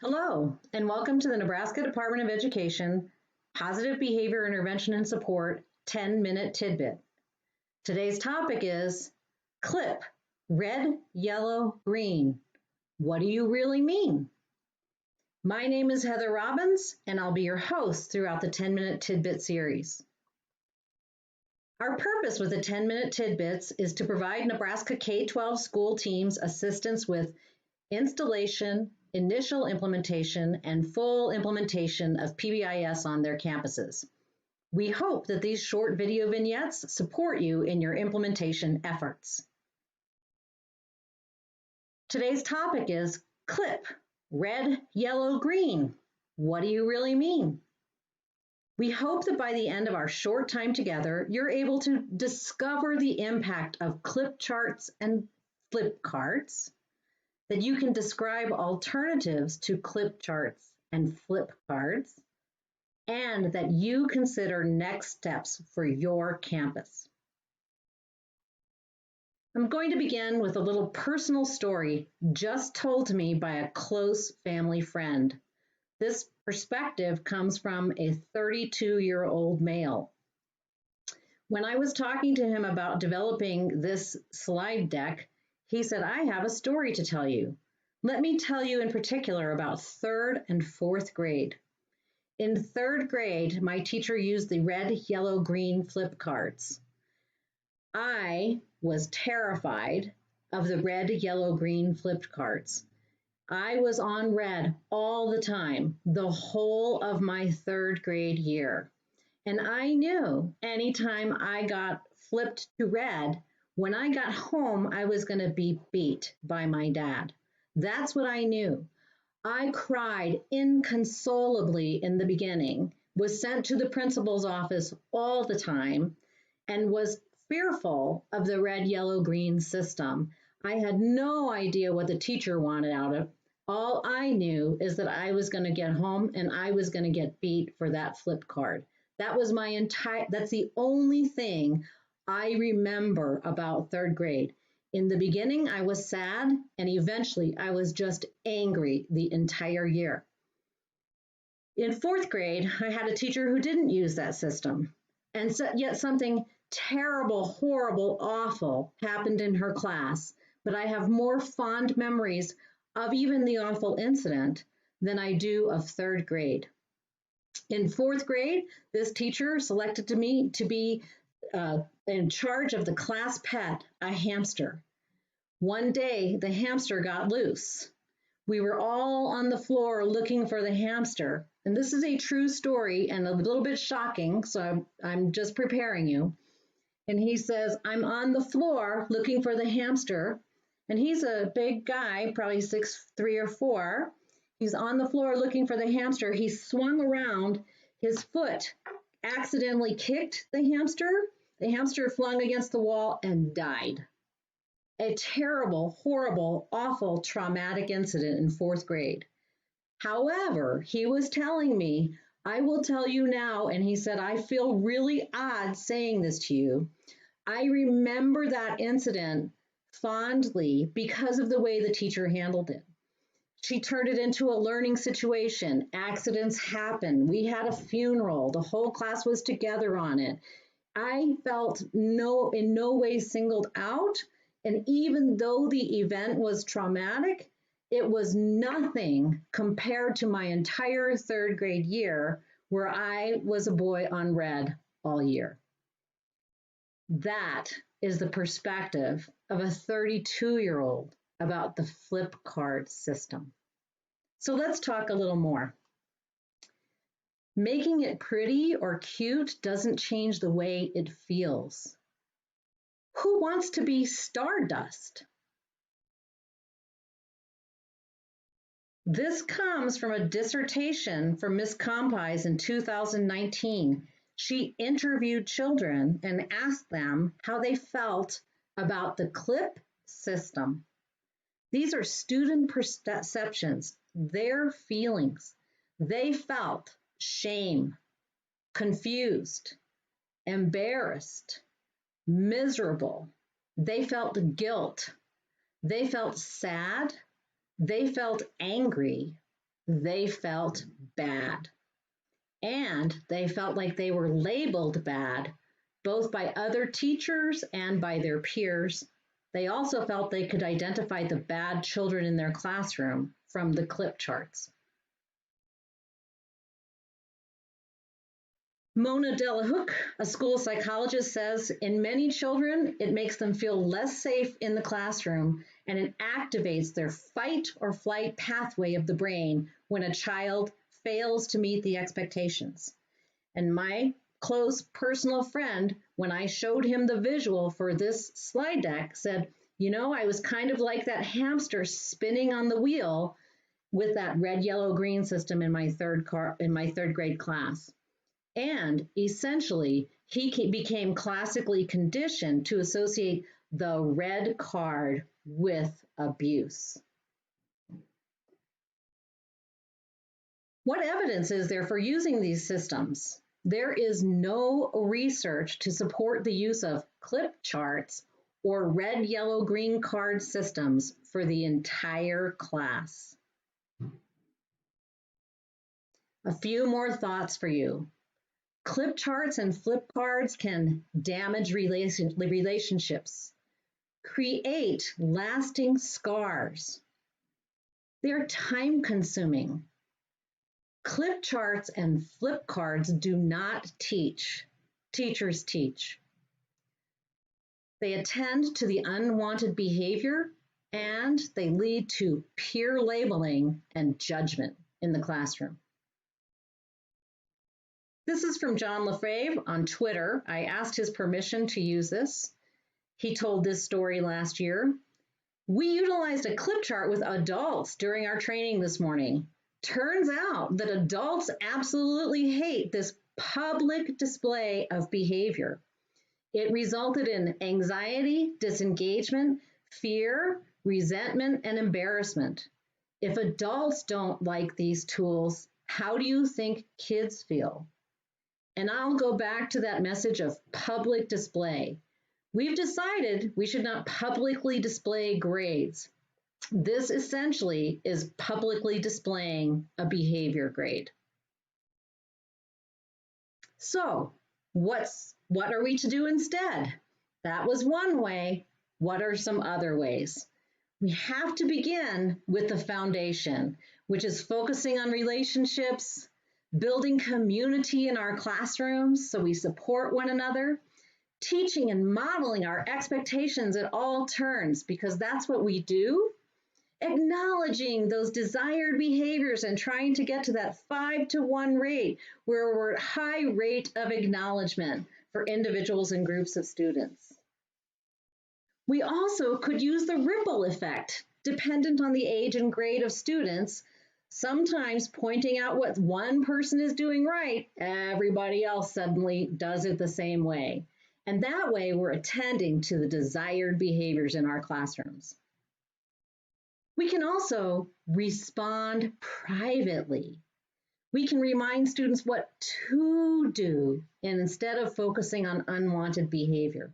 Hello, and welcome to the Nebraska Department of Education Positive Behavior Intervention and Support 10-Minute Tidbit. Today's topic is CLIP, red, yellow, green. What do you really mean? My name is Heather Robbins, and I'll be your host throughout the 10-Minute Tidbit series. Our purpose with the 10-Minute Tidbits is to provide Nebraska K-12 school teams assistance with installation, initial implementation, and full implementation of PBIS on their campuses. We hope that these short video vignettes support you in your implementation efforts. Today's topic is CLIP, red, yellow, green. What do you really mean? We hope that by the end of our short time together, you're able to discover the impact of CLIP charts and flip cards, that you can describe alternatives to CLIP charts and flip cards, and that you consider next steps for your campus. I'm going to begin with a little personal story just told to me by a close family friend. This perspective comes from a 32-year-old male. When I was talking to him about developing this slide deck, he said, I have a story to tell you. Let me tell you in particular about 3rd and 4th grade. In 3rd grade, my teacher used the red, yellow, green flip cards. I was terrified of the red, yellow, green flipped cards. I was on red all the time, the whole of my 3rd grade year. And I knew anytime I got flipped to red, when I got home, I was going to be beat by my dad. That's what I knew. I cried inconsolably in the beginning, was sent to the principal's office all the time, and was fearful of the red, yellow, green system. I had no idea what the teacher wanted out of it. All I knew is that I was going to get home and I was going to get beat for that flip card. That's the only thing I remember about 3rd grade. In the beginning, I was sad, and eventually I was just angry the entire year. In 4th grade, I had a teacher who didn't use that system, and yet something terrible, horrible, awful happened in her class, but I have more fond memories of even the awful incident than I do of 3rd grade. In 4th grade, this teacher selected me to be in charge of the class pet, a hamster. One day, the hamster got loose. We were all on the floor looking for the hamster. And this is a true story and a little bit shocking, so I'm just preparing you. And he says, I'm on the floor looking for the hamster. And he's a big guy, probably 6'3" or 4. He's on the floor looking for the hamster. He swung around. His foot accidentally kicked the hamster. The hamster flung against the wall and died. A terrible, horrible, awful, traumatic incident in 4th grade. However, he was telling me, I will tell you now, and he said, I feel really odd saying this to you. I remember that incident fondly because of the way the teacher handled it. She turned it into a learning situation. Accidents happen. We had a funeral. The whole class was together on it. I felt in no way singled out. And even though the event was traumatic, it was nothing compared to my entire 3rd grade year where I was a boy on red all year. That is the perspective of a 32-year-old about the flip card system. So let's talk a little more. Making it pretty or cute doesn't change the way it feels. Who wants to be stardust? This comes from a dissertation from Ms. Compise in 2019. She interviewed children and asked them how they felt about the CLIP system. These are student perceptions, their feelings. They felt shame, confused, embarrassed, miserable. They felt guilt. They felt sad. They felt angry. They felt bad. And they felt like they were labeled bad, both by other teachers and by their peers. They also felt they could identify the bad children in their classroom from the clip charts. Mona Delahook, a school psychologist, says in many children, it makes them feel less safe in the classroom and it activates their fight or flight pathway of the brain when a child fails to meet the expectations. And my close personal friend, when I showed him the visual for this slide deck, said, you know, I was kind of like that hamster spinning on the wheel with that red, yellow, green system in my third grade class. And essentially, he became classically conditioned to associate the red card with abuse. What evidence is there for using these systems? There is no research to support the use of clip charts or red, yellow, green card systems for the entire class. A few more thoughts for you. Clip charts and flip cards can damage relationships, create lasting scars. They're time consuming. Clip charts and flip cards do not teach. Teachers teach. They attend to the unwanted behavior and they lead to peer labeling and judgment in the classroom. This is from John Lefebvre on Twitter. I asked his permission to use this. He told this story last year. We utilized a clip chart with adults during our training this morning. Turns out that adults absolutely hate this public display of behavior. It resulted in anxiety, disengagement, fear, resentment, and embarrassment. If adults don't like these tools, how do you think kids feel? And I'll go back to that message of public display. We've decided we should not publicly display grades. This essentially is publicly displaying a behavior grade. So, what are we to do instead? That was one way. What are some other ways? We have to begin with the foundation, which is focusing on relationships, building community in our classrooms so we support one another, teaching and modeling our expectations at all turns, because that's what we do, acknowledging those desired behaviors and trying to get to that 5-to-1 rate where we're at high rate of acknowledgement for individuals and groups of students. We also could use the ripple effect, dependent on the age and grade of students. Sometimes pointing out what one person is doing right, everybody else suddenly does it the same way. And that way we're attending to the desired behaviors in our classrooms. We can also respond privately. We can remind students what to do instead of focusing on unwanted behavior.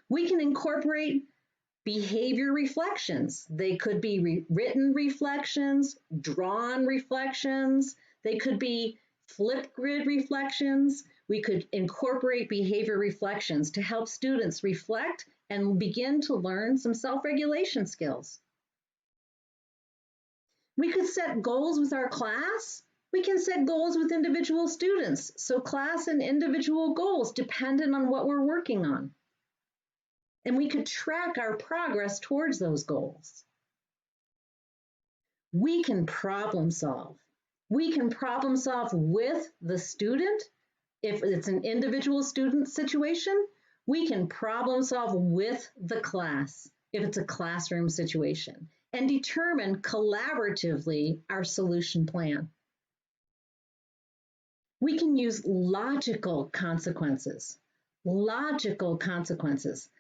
We can incorporate behavior reflections. They could be written reflections, drawn reflections. They could be flip grid reflections. We could incorporate behavior reflections to help students reflect and begin to learn some self-regulation skills. We could set goals with our class. We can set goals with individual students. So class and individual goals dependent on what we're working on. And we could track our progress towards those goals. We can problem solve. We can problem solve with the student. If it's an individual student situation, we can problem solve with the class if it's a classroom situation and determine collaboratively our solution plan. We can use logical consequences. Logical consequences.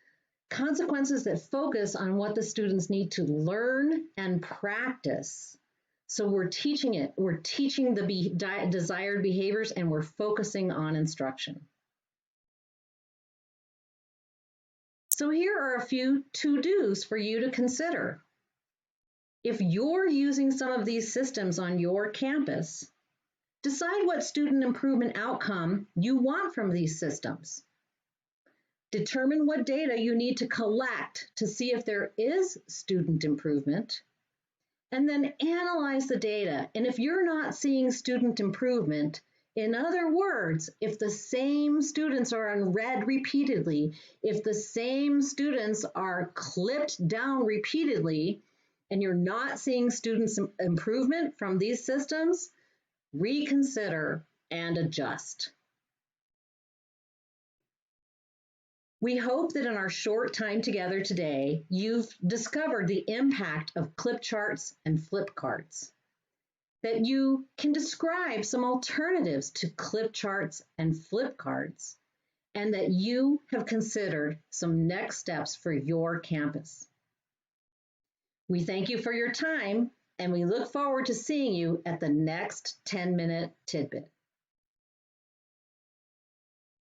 Consequences that focus on what the students need to learn and practice. So we're teaching it, we're teaching the desired behaviors, and we're focusing on instruction. So here are a few to-dos for you to consider. If you're using some of these systems on your campus, decide what student improvement outcome you want from these systems. Determine what data you need to collect to see if there is student improvement, and then analyze the data. And if you're not seeing student improvement, in other words, if the same students are in red repeatedly, if the same students are clipped down repeatedly, and you're not seeing students improvement from these systems, reconsider and adjust. We hope that in our short time together today, you've discovered the impact of clip charts and flip cards, that you can describe some alternatives to clip charts and flip cards, and that you have considered some next steps for your campus. We thank you for your time, and we look forward to seeing you at the next 10-minute tidbit.